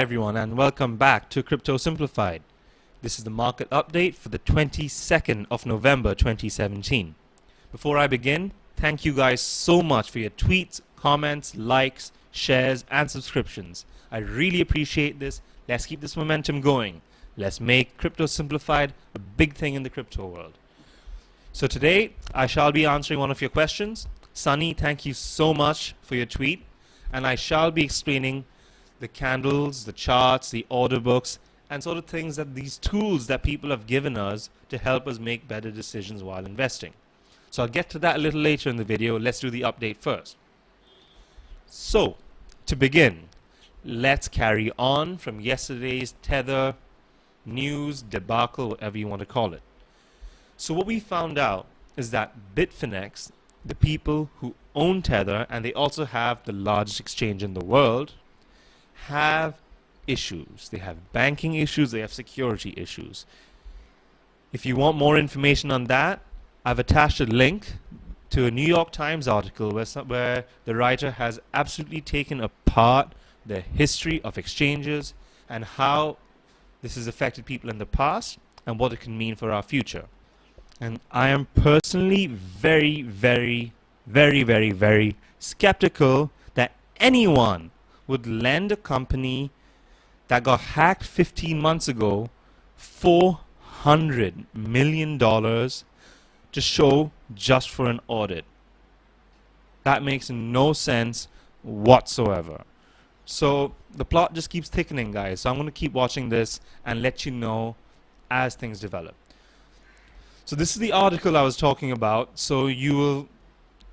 everyone, and welcome back to Crypto Simplified. This is the market update for the 22nd of November 2017. Before I begin, thank you guys so much for your tweets, comments, likes, shares, and subscriptions. I really appreciate this. Let's keep this momentum going. Let's make Crypto Simplified a big thing in the crypto world. So today, I shall be answering one of your questions. Sunny, thank you so much for your tweet. And I shall be explaining the candles, the charts, the order books, and sort of things that these tools that people have given us to help us make better decisions while investing. So I'll get to that a little later in the video. Let's do the update first. So, to begin, let's carry on from yesterday's Tether news, debacle, whatever you want to call it. So what we found out is that Bitfinex, the people who own Tether, and they also have the largest exchange in the world, have issues. They have banking issues, they have security issues. If you want more information on that, I've attached a link to a New York Times article where the writer has absolutely taken apart the history of exchanges and how this has affected people in the past and what it can mean for our future. And I am personally very skeptical that anyone would lend a company that got hacked 15 months ago $400 million to show just for an audit. That makes no sense whatsoever. So the plot just keeps thickening, guys. So I'm going to keep watching this and let you know as things develop. So this is the article I was talking about. So you will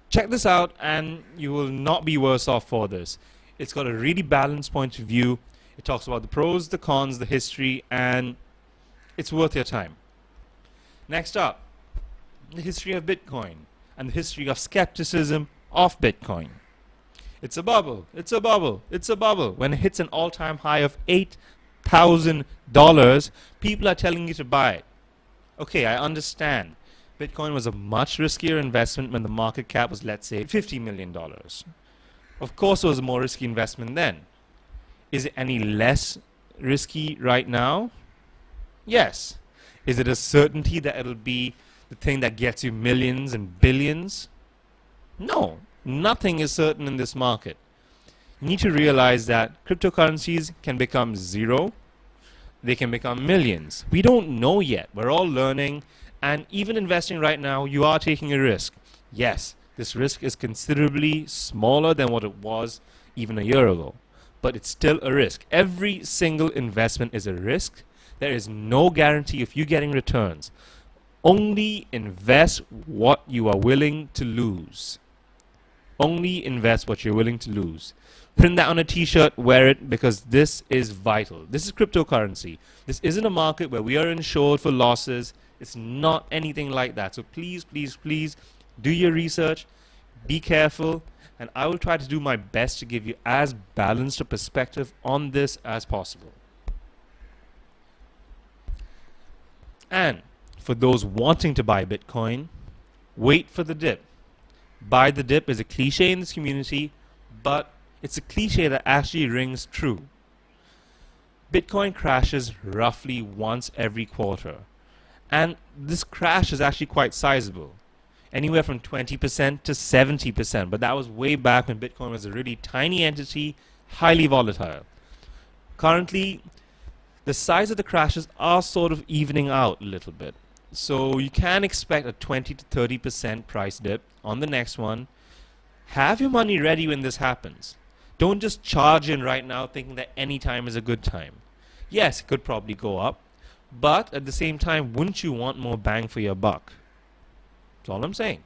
check this out and you will not be worse off for this. It's got a really balanced point of view. It talks about the pros, the cons, the history, and it's worth your time. Next up, the history of Bitcoin and the history of skepticism of Bitcoin. It's a bubble, it's a bubble, it's a bubble. When it hits an all-time high of $8,000, people are telling you to buy it. Okay, I understand. Bitcoin was a much riskier investment when the market cap was, let's say, $50 million. Of course it was a more risky investment then. Is it any less risky right now? Yes. Is it a certainty that it'll be the thing that gets you millions and billions? No. Nothing is certain in this market. You need to realize that cryptocurrencies can become zero. They can become millions. We don't know yet. We're all learning. And even investing right now, you are taking a risk. Yes, this risk is considerably smaller than what it was even a year ago. But it's still a risk. Every single investment is a risk. There is no guarantee of you getting returns. Only invest what you are willing to lose. Only invest what you're willing to lose. Print that on a t-shirt, wear it, because this is vital. This is cryptocurrency. This isn't a market where we are insured for losses. It's not anything like that. So please, please, please do your research. Be careful. And I will try to do my best to give you as balanced a perspective on this as possible. And for those wanting to buy Bitcoin, wait for the dip. Buy the dip is a cliche in this community, but it's a cliche that actually rings true. Bitcoin crashes roughly once every quarter. And this crash is actually quite sizable. Anywhere from 20% to 70%. But that was way back when Bitcoin was a really tiny entity, highly volatile. Currently, the size of the crashes are sort of evening out a little bit. So you can expect a 20 to 30% price dip on the next one. Have your money ready when this happens. Don't just charge in right now thinking that any time is a good time. Yes, it could probably go up. But at the same time, wouldn't you want more bang for your buck? That's all I'm saying.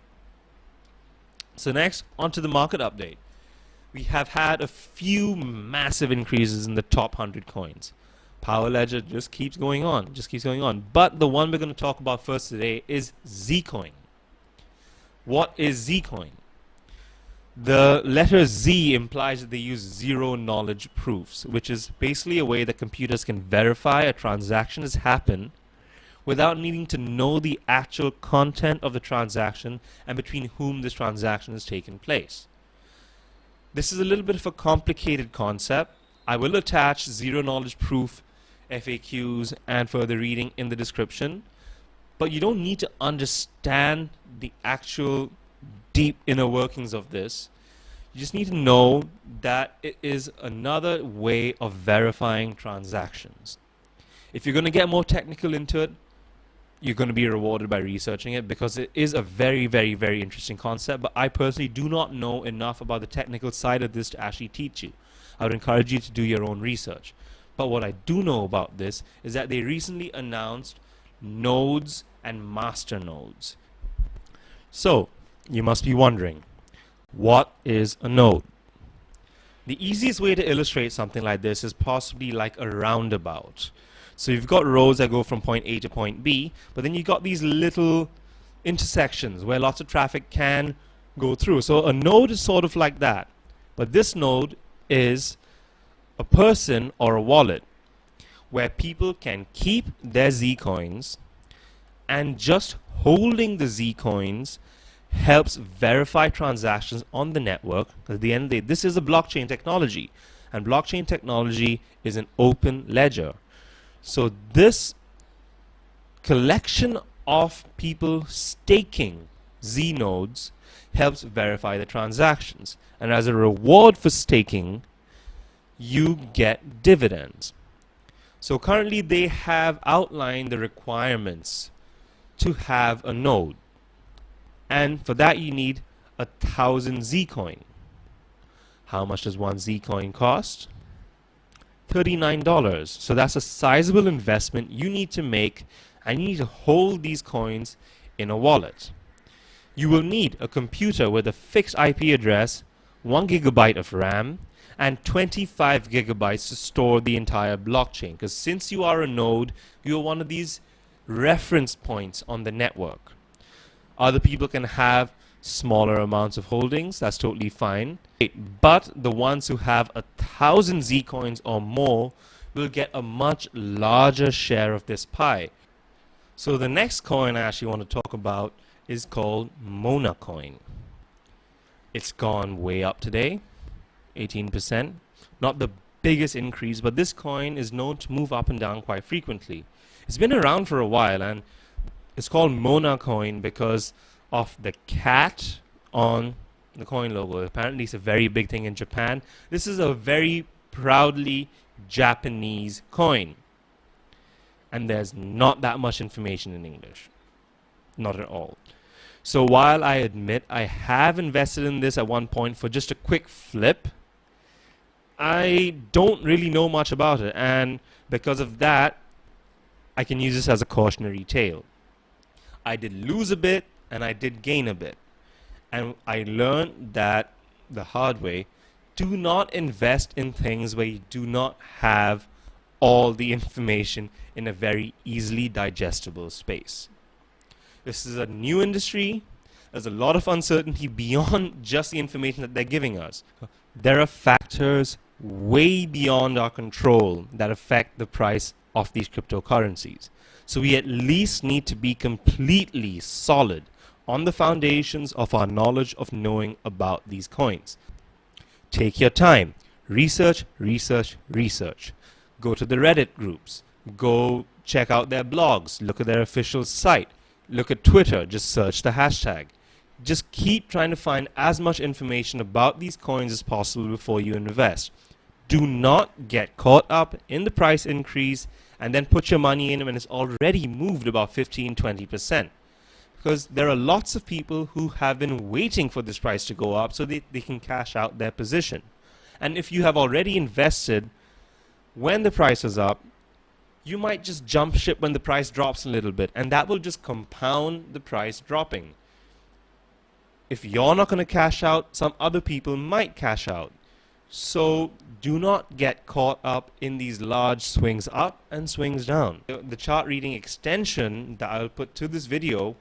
So next, onto the market update. We have had a few massive increases in the top 100 coins. Power Ledger just keeps going on, But the one we're going to talk about first today is Zcoin. What is Zcoin? The letter Z implies that they use zero knowledge proofs, which is basically a way that computers can verify a transaction has happened without needing to know the actual content of the transaction and between whom this transaction has taken place. This is a little bit of a complicated concept, I will attach zero knowledge proof FAQs and further reading in the description, but you don't need to understand the actual deep inner workings of this. You just need to know that it is another way of verifying transactions. If you're going to get more technical into it, you're going to be rewarded by researching it, because it is a very, very, very interesting concept. But I personally do not know enough about the technical side of this to actually teach you. I would encourage you to do your own research. But what I do know about this is that they recently announced nodes and master nodes. So you must be wondering, what is a node? The easiest way to illustrate something like this is possibly like a roundabout. So you've got roads that go from point A to point B, but then you've got these little intersections where lots of traffic can go through. So a node is sort of like that. But this node is a person or a wallet where people can keep their Z coins, and just holding the Z coins helps verify transactions on the network. At the end of the day, this is a blockchain technology, and blockchain technology is an open ledger. So this collection of people staking Z nodes helps verify the transactions, and as a reward for staking, you get dividends. So currently they have outlined the requirements to have a node, and for that you need 1,000 Z coin. How much does one Z coin cost? $39. So that's a sizable investment you need to make, and you need to hold these coins in a wallet. You will need a computer with a fixed IP address, 1 GB of RAM, and 25 GB to store the entire blockchain, because since you are a node, you are one of these reference points on the network. Other people can have smaller amounts of holdings, that's totally fine, but the ones who have 1,000 Z coins or more will get a much larger share of this pie. So the next coin I actually want to talk about is called Mona coin. It's gone way up today, 18%. Not the biggest increase, but this coin is known to move up and down quite frequently. It's been around for a while, and it's called Mona coin because of the cat on the coin logo. Apparently it's a very big thing in Japan. This is a very proudly Japanese coin, and there's not that much information in English, not at all. So while I admit I have invested in this at one point for just a quick flip, I don't really know much about it, and because of that I can use this as a cautionary tale. I did lose a bit and I did gain a bit, and I learned that the hard way: do not invest in things where you do not have all the information in a very easily digestible space. This is a new industry. There's a lot of uncertainty beyond just the information that they're giving us. There are factors way beyond our control that affect the price of these cryptocurrencies. So we at least need to be completely solid on the foundations of our knowledge of knowing about these coins. Take your time. Research, research, research. Go to the Reddit groups. Go check out their blogs. Look at their official site. Look at Twitter. Just search the hashtag. Just keep trying to find as much information about these coins as possible before you invest. Do not get caught up in the price increase and then put your money in when it's already moved about 15-20%. Because there are lots of people who have been waiting for this price to go up so they can cash out their position. And if you have already invested when the price is up, you might just jump ship when the price drops a little bit, and that will just compound the price dropping. If you're not going to cash out, some other people might cash out. So do not get caught up in these large swings up and swings down. The chart reading extension that I'll put to this video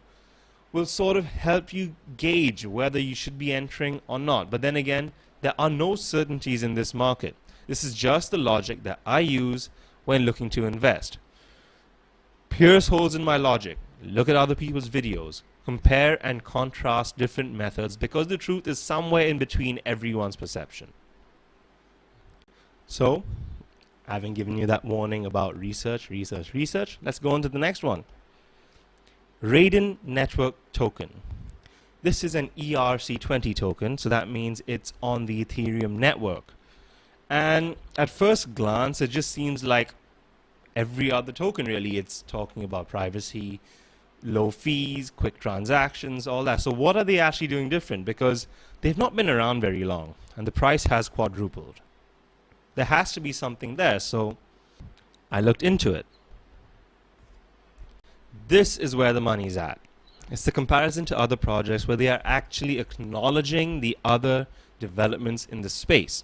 will sort of help you gauge whether you should be entering or not. But then again, there are no certainties in this market. This is just the logic that I use when looking to invest. Pierce holes in my logic. Look at other people's videos. Compare and contrast different methods, because the truth is somewhere in between everyone's perception. So, having given you that warning about research, let's go on to the next one. Raiden Network Token. This is an ERC20 token, so that means it's on the Ethereum network. And at first glance, it just seems like every other token really. It's talking about privacy, low fees, quick transactions, all that. So what are they actually doing different? Because they've not been around very long and the price has quadrupled. There has to be something there, so I looked into it. This is where the money's at. It's the comparison to other projects where they are actually acknowledging the other developments in the space.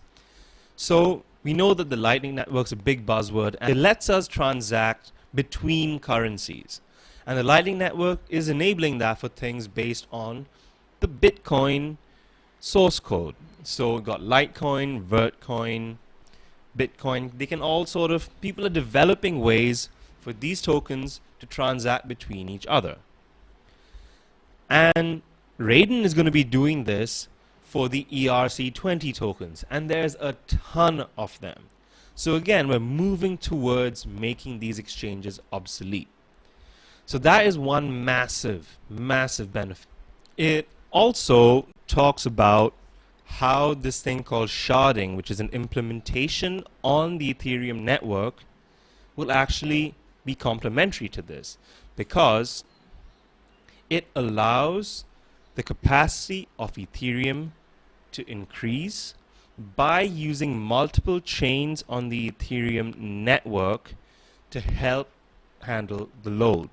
So we know that the Lightning Network's a big buzzword and it lets us transact between currencies. And the Lightning Network is enabling that for things based on the Bitcoin source code. So we've got Litecoin, Vertcoin, Bitcoin. They can all sort of, people are developing ways for these tokens to transact between each other. And Raiden is going to be doing this for the ERC20 tokens, and there's a ton of them. So again, we're moving towards making these exchanges obsolete. So that is one massive, massive benefit. It also talks about how this thing called sharding, which is an implementation on the Ethereum network, will actually be complementary to this, because it allows the capacity of Ethereum to increase by using multiple chains on the Ethereum network to help handle the load.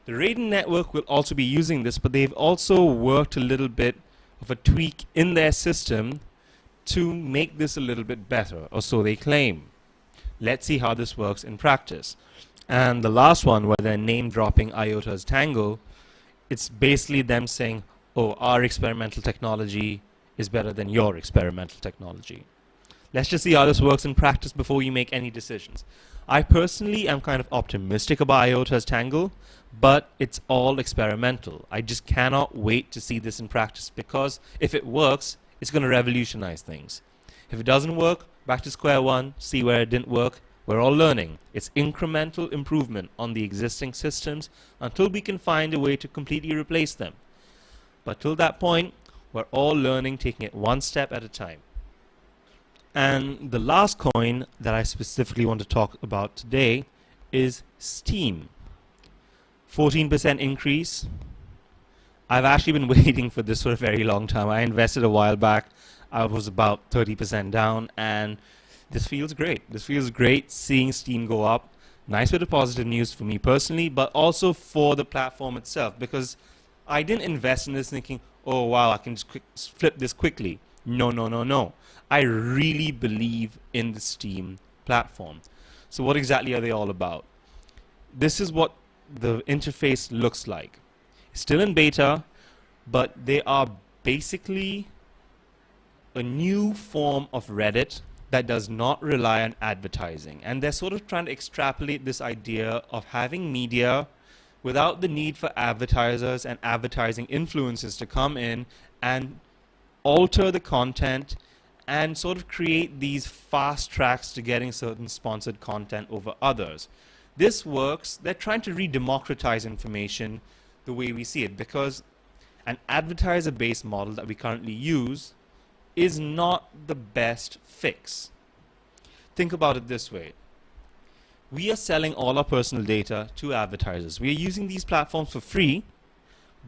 The Raiden network will also be using this, but they've also worked a little bit of a tweak in their system to make this a little bit better, or so they claim. Let's see how this works in practice. And the last one, where they're name dropping IOTA's Tangle, it's basically them saying, oh, our experimental technology is better than your experimental technology. Let's just see how this works in practice before you make any decisions. I personally am kind of optimistic about IOTA's Tangle, but it's all experimental. I just cannot wait to see this in practice, because if it works, it's going to revolutionize things. If it doesn't work, back to square one, see where it didn't work. We're all learning. It's incremental improvement on the existing systems until we can find a way to completely replace them. But till that point, we're all learning, taking it one step at a time. And the last coin that I specifically want to talk about today is Steem. 14% increase. I've actually been waiting for this for a very long time. I invested a while back. I was about 30% down, and this feels great. This feels great seeing Steem go up. Nice bit of positive news for me personally, but also for the platform itself, because I didn't invest in this thinking, oh wow, I can just flip this quickly. No, no, no, no. I really believe in the Steem platform. So what exactly are they all about? This is what the interface looks like. It's still in beta, but they are basically a new form of Reddit that does not rely on advertising. And they're sort of trying to extrapolate this idea of having media without the need for advertisers and advertising influencers to come in and alter the content and sort of create these fast tracks to getting certain sponsored content over others. This works. They're trying to re-democratize information the way we see it, because an advertiser-based model that we currently use is not the best fix. Think about it this way. We are selling all our personal data to advertisers. We are using these platforms for free,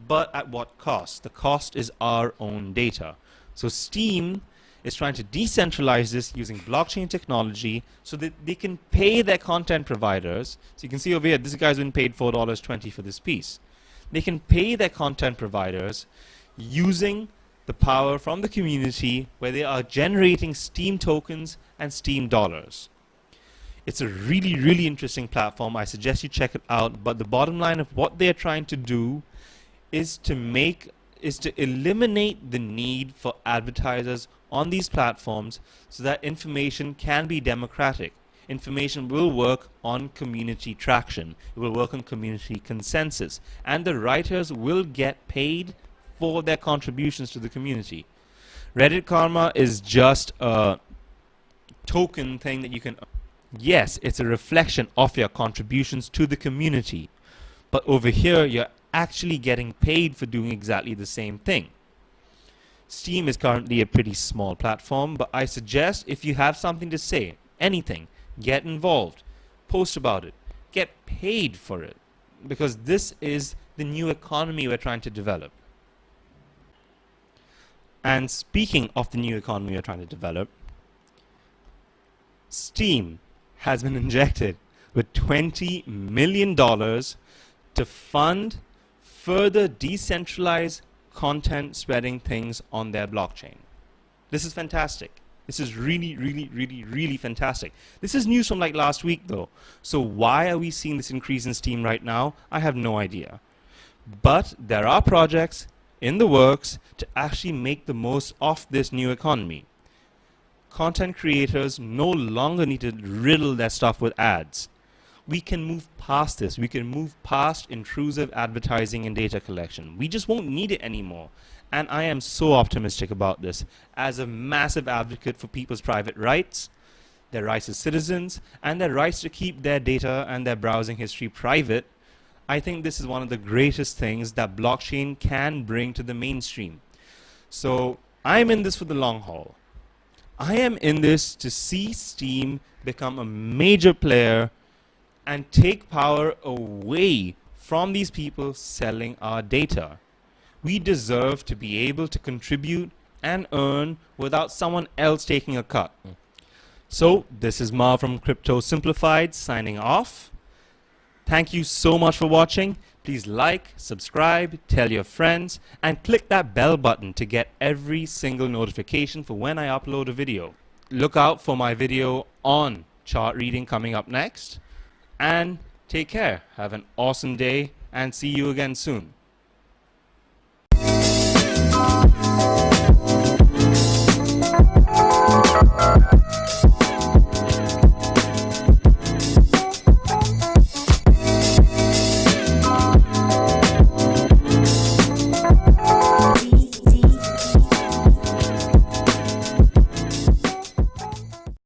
but at what cost? The cost is our own data. So Steem is trying to decentralize this using blockchain technology so that they can pay their content providers. So you can see over here, this guy's been paid $4.20 for this piece. They can pay their content providers using the power from the community, where they are generating Steem tokens and Steem dollars. It's a really, really interesting platform. I suggest you check it out. But the bottom line of what they're trying to do is to eliminate the need for advertisers on these platforms so that information can be democratic. Information will work on community traction. It will work on community consensus. And the writers will get paid for their contributions to the community. Reddit Karma is just a token thing that you can. Yes, it's a reflection of your contributions to the community. But over here, you're actually getting paid for doing exactly the same thing. Steem is currently a pretty small platform, but I suggest if you have something to say, anything, get involved, post about it, get paid for it, because this is the new economy we're trying to develop. And speaking of the new economy we're trying to develop, Steem has been injected with $20 million to fund further decentralized content spreading things on their blockchain. This is fantastic. This is really fantastic. This is news from like last week though. So why are we seeing this increase in Steem right now? I have no idea. But there are projects in the works to actually make the most of this new economy. Content creators no longer need to riddle their stuff with ads. We can move past this. We can move past intrusive advertising and data collection. We just won't need it anymore. And I am so optimistic about this as a massive advocate for people's private rights, their rights as citizens, and their rights to keep their data and their browsing history private. I think this is one of the greatest things that blockchain can bring to the mainstream. So I'm in this for the long haul. I am in this to see Steem become a major player and take power away from these people selling our data. We deserve to be able to contribute and earn without someone else taking a cut. So this is Marv from Crypto Simplified signing off. Thank you so much for watching. Please like, subscribe, tell your friends, and click that bell button to get every single notification for when I upload a video. Look out for my video on chart reading coming up next. And take care. Have an awesome day and see you again soon.